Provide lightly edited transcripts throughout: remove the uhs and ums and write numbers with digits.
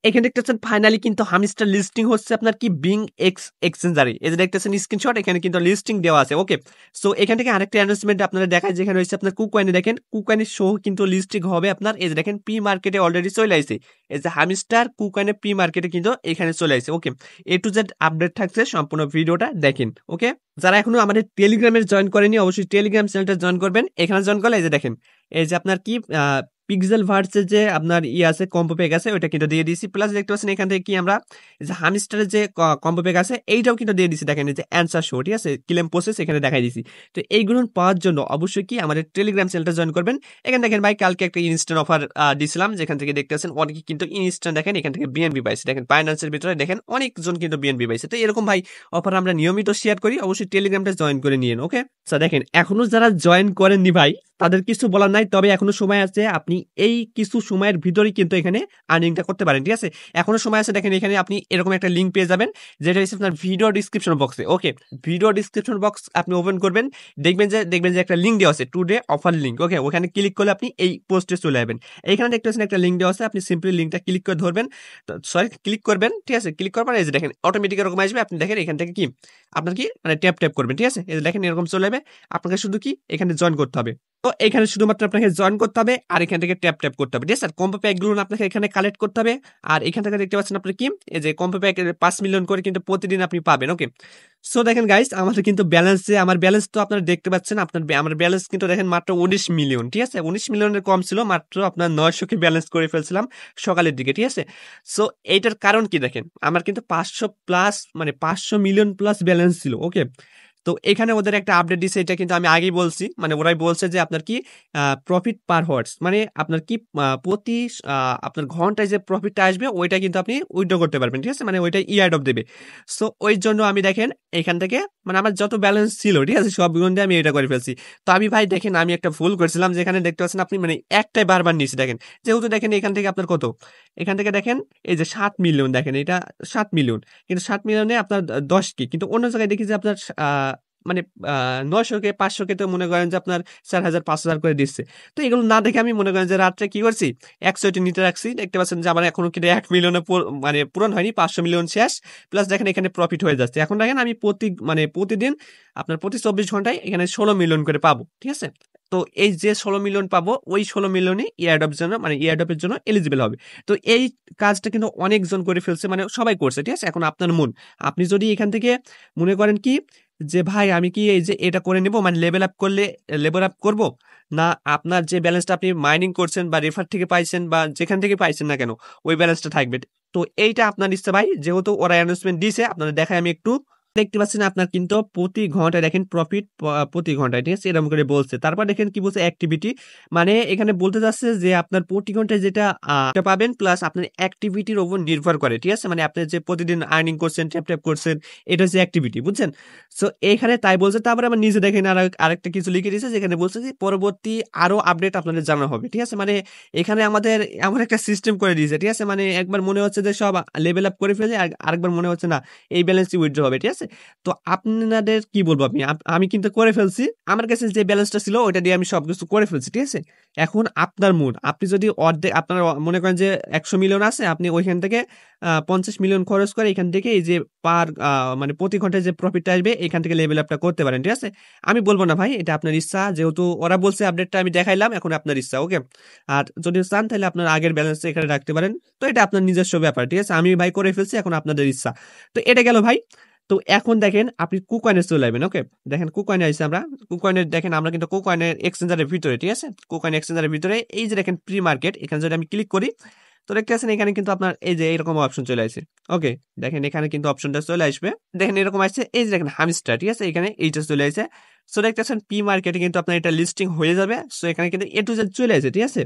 এখানে দেখতেছেন ফাইনালি কিন্তু হামস্টার লিস্টিং হচ্ছে আপনার কি বিং এক্সচেঞ্জারে। এই যে দেখতেছেন স্ক্রিনশট, এখানে কিন্তু লিস্টিং দেওয়া আছে। ওকে, সো এখান থেকে আরেকটা অ্যানাউন্সমেন্ট আপনারা দেখায়, যেখানে হচ্ছে আপনার কুকয়েনে দেখেন, কুকয়েনের শো কিন্তু লিস্টিং হবে আপনার। এই যে দেখেন প্রি মার্কেটে অলরেডি চলে আসছে। এই যে হামস্টার কুকয়েনে প্রি মার্কেটে কিন্তু এখানে চলে আসছে। ওকে, এ টু জেড আপডেট থাকছে, সম্পূর্ণ ভিডিওটা দেখেন। ওকে, যারা এখনো আমাদের টেলিগ্রামে জয়েন করেনি অবশ্যই টেলিগ্রাম চ্যানেলটা জয়েন করবেন। এখানে জয়েন করলে এই যে দেখেন, এই যে আপনার কি পিক্সেল ভার্সের যে আপনার আছে কম্বো প্যাক আছে, ওইটা কিন্তু দিয়ে দিয়েছি। প্লাস দেখতে পাচ্ছেন এখান থেকে কি আমরা যে হামস্টারের যে কম্বো প্যাক আছে এইটাও কিন্তু দিয়ে দিয়েছি। দেখেন এই যে অ্যান্সার শো, ঠিক আছে, ক্লেম প্রসেস এখানে দেখাই দিয়েছি। তো এইগুলো পাওয়ার জন্য অবশ্যই কি আমাদের টেলিগ্রাম চ্যানেলটা জয়েন করবেন। এখানে দেখেন ভাই কালকে একটা ইনস্ট্যান্ট অফার দিয়েছিলাম, যেখান থেকে দেখতে পাচ্ছেন অনেকে কিন্তু ইনস্ট্যান্ট দেখেন এখান থেকে বিএনবি পাইছে। দেখেন ফাইন্যান্সের ভিতরে দেখেন অনেকজন কিন্তু বিএনবি পাইছে। তো এরকম ভাই অফার আমরা নিয়মিত শেয়ার করি, অবশ্যই টেলিগ্রামটা জয়েন করে নিন। ওকে, দেখেন এখনো যারা জয়েন করেননি ভাই তাদের কিছু বলার নাই, তবে এখনো সময় আছে। আপনি এই কিছু সময়ের ভিতরেই কিন্তু এখানে আর্নিংটা করতে পারেন, ঠিক আছে, এখনো সময় আছে। দেখেন এখানে আপনি এরকম একটা লিঙ্ক পেয়ে যাবেন, যেটা হচ্ছে আপনার ভিডিও ডিসক্রিপশন বক্সে। ওকে, ভিডিও ডিসক্রিপশন বক্স আপনি ওপেন করবেন, দেখবেন যে একটা লিঙ্ক দেওয়া আছে, টুডে অফার লিঙ্ক। ওকে, ওখানে ক্লিক করলে আপনি এই পোস্টে চলে যাবেন। এইখানে দেখতে পাচ্ছেন একটা লিঙ্ক দেওয়া আছে, আপনি সিম্পলি লিঙ্কটা ক্লিক করে ধরবেন, ক্লিক করবেন, ঠিক আছে। ক্লিক করবেন, এই যে দেখেন অটোমেটিক এরকম আসবে। আপনি দেখেন এখান থেকে কি আপনার কি মানে ট্যাপ করবেন, ঠিক আছে। এই যে দেখেন এরকম চলে যাবে, আপনাকে শুধু কি এখানে জয়েন করতে হবে। তো এখানে শুধুমাত্র আপনাকে জয়েন করতে হবে আর এখান থেকে ট্যাপ করতে হবে, ঠিক আছে। কম্বো প্যাকগুলো আপনাকে এখানে কালেক্ট করতে হবে। আর এখান থেকে দেখতে পাচ্ছেন আপনার কি এই যে কম্বো প্যাক 5 মিলিয়ন করে কিন্তু প্রতিদিন আপনি পাবেন। ওকে, সো দেখেন গাইস আমাদের কিন্তু ব্যালেন্সে, আমার ব্যালেন্স তো আপনারা দেখতে পাচ্ছেন, আমার ব্যালেন্স কিন্তু দেখেন মাত্র 19 মিলিয়ন, ঠিক আছে। 19 মিলিয়নের কম ছিল, মাত্র আপনার 900 কে ব্যালেন্স করে ফেলছিলাম সকালের দিকে, ঠিক আছে। সো এইটার কারণ কি দেখেন, আমার কিন্তু 500 প্লাস মানে 500 মিলিয়ন প্লাস ব্যালেন্স ছিল। ওকে, তো এখানে ওদের একটা আপডেট দিছে, এটা কিন্তু আমি আগেই বলছি, মানে ওরাই বলছে যে আপনার কি প্রফিট পার হর্স, মানে আপনার কি প্রতি আপনার ঘন্টায় যে প্রফিটটা আসবে ওইটা কিন্তু আপনি উইথড্র করতে পারবেন, ঠিক আছে, মানে ওইটা ইয়ারড্রপ দেবে। সো ওই জন্য আমি দেখেন এখান থেকে মানে আমার যত ব্যালেন্স ছিল, ঠিক আছে, সব গুণ দিয়ে আমি এটা করে ফেলছি। তো আমি ভাই দেখেন আমি একটা ভুল করেছিলাম, যেখানে দেখতে পাচ্ছেন আপনি মানে একটাই বারবার নিয়েছি। দেখেন যেহেতু দেখেন এখান থেকে আপনার কত, এখান থেকে দেখেন এই যে 7 মিলিয়ন, দেখেন এটা 7 মিলিয়ন, কিন্তু 7 মিলিয়নে আপনার 10 কি, কিন্তু অন্য জায়গায় দেখি যে আপনার মানে 900 কে 500 কে তো মনে করেন যে আপনার 4000 5000 করে দিচ্ছে। তো এগুলো না দেখে আমি মনে করেন যে রাত্রে কি করছি, 100টি নিতে রাখছি। দেখতে পাচ্ছেন যে আমার এখনো কিন্তু 1 মিলিয়নে মানে পূরণ হয়নি, 500 মিলিয়ন শেষ। প্লাস দেখেন এখানে প্রফিট হয়ে যাচ্ছে। এখন দেখেন আমি প্রতিদিন আপনার প্রতি 24 ঘন্টায় এখানে 16 মিলিয়ন করে পাবো, ঠিক আছে। তো এই যে 16 মিলিয়ন পাবো, ওই 16 মিলিয়নই ইয়ারড্রপের জন্য মানে ইয়ারড্রপের জন্য এলিজিবল হবে। তো এই কাজটা কিন্তু অনেকজন করে ফেলছে, মানে সবাই করছে, ঠিক আছে। এখন আপনার মন, আপনি যদি এখান থেকে মনে করেন কি যে ভাই আমি কি এই যে এটা করে নেব, মানে লেভেল আপ করব, না আপনার যে ব্যালেন্সটা আপনি মাইনিং করছেন বা রেফার থেকে পাইছেন বা যেখান থেকে পাইছেন না কেন, ওই ব্যালেন্সটা থাকবে। তো এইটা আপনার ইচ্ছা ভাই, যেহেতু ওরা অ্যানাউন্সমেন্ট দিয়েছে আপনাদের দেখায় আমি একটু। দেখতে পাচ্ছেন আপনার কিন্তু প্রতি ঘন্টায় দেখেন প্রফিট প্রতি ঘন্টায়, ঠিক আছে, এরকম করে বলছে। তারপর দেখেন কি বলছে অ্যাক্টিভিটি, মানে এখানে বলতে যাচ্ছে যে আপনার প্রতি ঘন্টায় যেটা পাবেন প্লাস আপনার অ্যাক্টিভিটির উপর নির্ভর করে, ঠিক আছে, মানে আপনি যে প্রতিদিন আর্নিং করছেন ট্যাপ করছেন, এটা হচ্ছে অ্যাক্টিভিটি, বুঝছেন। সো এখানে তাই বলছে। তারপরে আমার নিজে দেখেন আরেকটা কিছু লিখে দিয়েছে, যেখানে বলছে যে পরবর্তী আরো আপডেট আপনাদের জানানো হবে, ঠিক আছে। মানে এখানে আমাদের এমন একটা সিস্টেম করে দিয়েছে, ঠিক আছে, মানে একবার মনে হচ্ছে যে সব লেভেল আপ করে ফেলে, আরেকবার মনে হচ্ছে না এই ব্যালেন্সই উইথড্র হবে, ঠিক আছে। তো আপনাদের কি বলবো, আমি কিন্তু করে ফেলছি, আমার কাছে যে ব্যালেন্সটা ছিল ওইটা দিয়ে আমি সবকিছু করে ফেলছি, ঠিক আছে। এখন আপনার মুড, আপনি যদি অর্ধেক আপনার মনে করেন যে 100 মিলিয়ন আছে, আপনি ওইখান থেকে 50 মিলিয়ন খরচ করে এখান থেকে এই যে মানে প্রতি ঘন্টায় যে প্রফিটটা আসবে এখান থেকে লেভেল আপটা করতে পারেন, ঠিক আছে। আমি বলবো না ভাই, এটা আপনার ইচ্ছা, যেহেতু ওরা বলছে আপডেটটা আমি দেখাইলাম, এখন আপনার ইচ্ছা। ওকে, আর যদি চান তাহলে আপনার আগের ব্যালেন্স এখানে রাখতে পারেন। তো এটা আপনার নিজস্ব ব্যাপার, ঠিক আছে, আমি ভাই করে ফেলছি, এখন আপনাদের ইচ্ছা। তো এটা গেল ভাই। তো এখন দেখেন আপনি কুকয়েনে চলে যাবেন। ওকে, দেখেন কুকয়েনে আসছি আমরা। কুকয়েনের দেখেন আমরা কিন্তু কুকয়েনের এক্সচেঞ্জারের ভিতরে, ঠিক আছে, কুকয়েন এক্সচেঞ্জারের ভিতরে এই যে দেখেন প্রি মার্কেট, এখানে যদি আমি ক্লিক করি তো দেখতে পাচ্ছেন এখানে কিন্তু আপনার এই যে এরকম অপশন চলে আসে। ওকে, দেখেন এখানে কিন্তু অপশনটা চলে আসবে, দেখেন এরকম আসছে, এই যে দেখেন হামস্টার, ঠিক আছে, এখানে এইটা চলে আসে। সো দেখতে পাচ্ছেন প্রি মার্কেটে কিন্তু আপনার এটা লিস্টিং হয়ে যাবে। সো এখানে কিন্তু এ টু জেড চলে আসে, ঠিক আছে।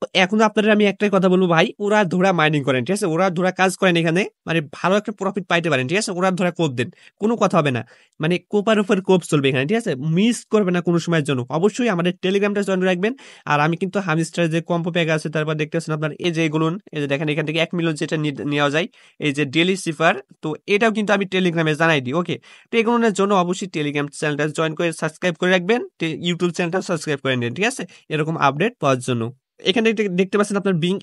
তো এখন আপনাদের আমি একটাই কথা বলবো ভাই, ওরা ধরা মাইনিং করেন, ঠিক আছে, ওরা ধরা কাজ করেন এখানে, মানে ভালো একটা প্রফিট পাইতে পারেন, ঠিক আছে। ওরা ধরা কোপ দেন, কোনো কথা হবে না, মানে কোপার উপর কোপ চলবে এখানে, ঠিক আছে, মিস করবে না কোনো সময়ের জন্য। অবশ্যই আমাদের টেলিগ্রামটা জয়েন রাখবেন। আর আমি কিন্তু হামস্টার যে কম্পো প্যাক আছে, তারপর দেখতে পাচ্ছেন আপনার এই যে এগুলো, এই যে দেখেন এখান থেকে 1 মিলিয়ন যেটা নেওয়া যায়, এই যে ডেলি সিফার, তো এটাও কিন্তু আমি টেলিগ্রামে জানাই দিই। ওকে, তো এগুলোর জন্য অবশ্যই টেলিগ্রাম চ্যানেলটা জয়েন করে সাবস্ক্রাইব করে রাখবেন, ইউটিউব চ্যানেলটা সাবস্ক্রাইব করে নিন, ঠিক আছে, এরকম আপডেট পাওয়ার জন্য। এখানে দেখতে পাচ্ছেন আপনার বিং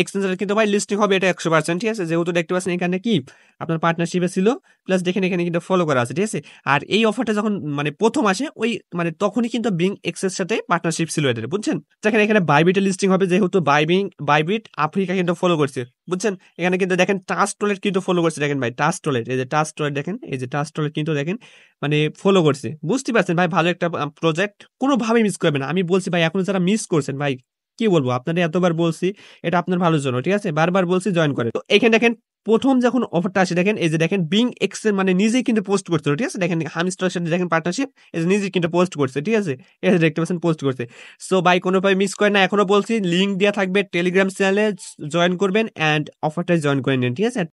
এক্সচেঞ্জার কিন্তু ভাই লিস্টিং হবে এটা 100%, ঠিক আছে? যেহেতু দেখতে পাচ্ছেন এখানে কি আপনার পার্টনারশিপে ছিল, প্লাস দেখেন এখানে কিন্তু ফলো করা আছে, ঠিক আছে? আর এই অফারটা যখন মানে প্রথম আসে ওই মানে তখনই কিন্তু বিং এক্সের সাথে পার্টনারশিপ ছিল এদের, বুঝছেন? দেখেন এখানে বাইবিটের লিস্টিং হবে, যেহেতু বাইবিট আফ্রিকা কিন্তু ফলো করছে, বুঝছেন? এখানে কিন্তু দেখেন টাস্ক টলেট কিন্তু ফলো করছে, দেখেন ভাই টাস্ক টলেট, এই যে টাস্ক টলেট দেখেন, এই যে টাস্ক টলেট কিন্তু দেখেন মানে ফলো করছে, বুঝতে পারছেন ভাই? ভালো একটা প্রজেক্ট, কোনোভাবেই মিস করবেন না। আমি বলছি ভাই এখন যারা মিস করছেন ভাই, কি বলবো আপনাদের, এতবার বলছি এটা আপনার ভালোর জন্য, ঠিক আছে? বারবার বলছি জয়েন করে। তো এখানে দেখেন প্রথম যখন অফারটা আসে দেখেন, এই যে দেখেন বিং এক্স এর মানে নিজেই কিন্তু পোস্ট করছিল, ঠিক আছে? দেখেন হামিস্টারের সাথে দেখেন পার্টনারশিপ, এই যে নিজেই কিন্তু পোস্ট করছে, ঠিক আছে? এই যে দেখতে পাচ্ছেন পোস্ট করছে। সো ভাই কোনোভাবে মিস করেন না, এখনো বলছি লিঙ্ক দেওয়া থাকবে, টেলিগ্রাম চ্যানেলে জয়েন করবেন অ্যান্ড অফারটাই জয়েন করে নিন, ঠিক আছে?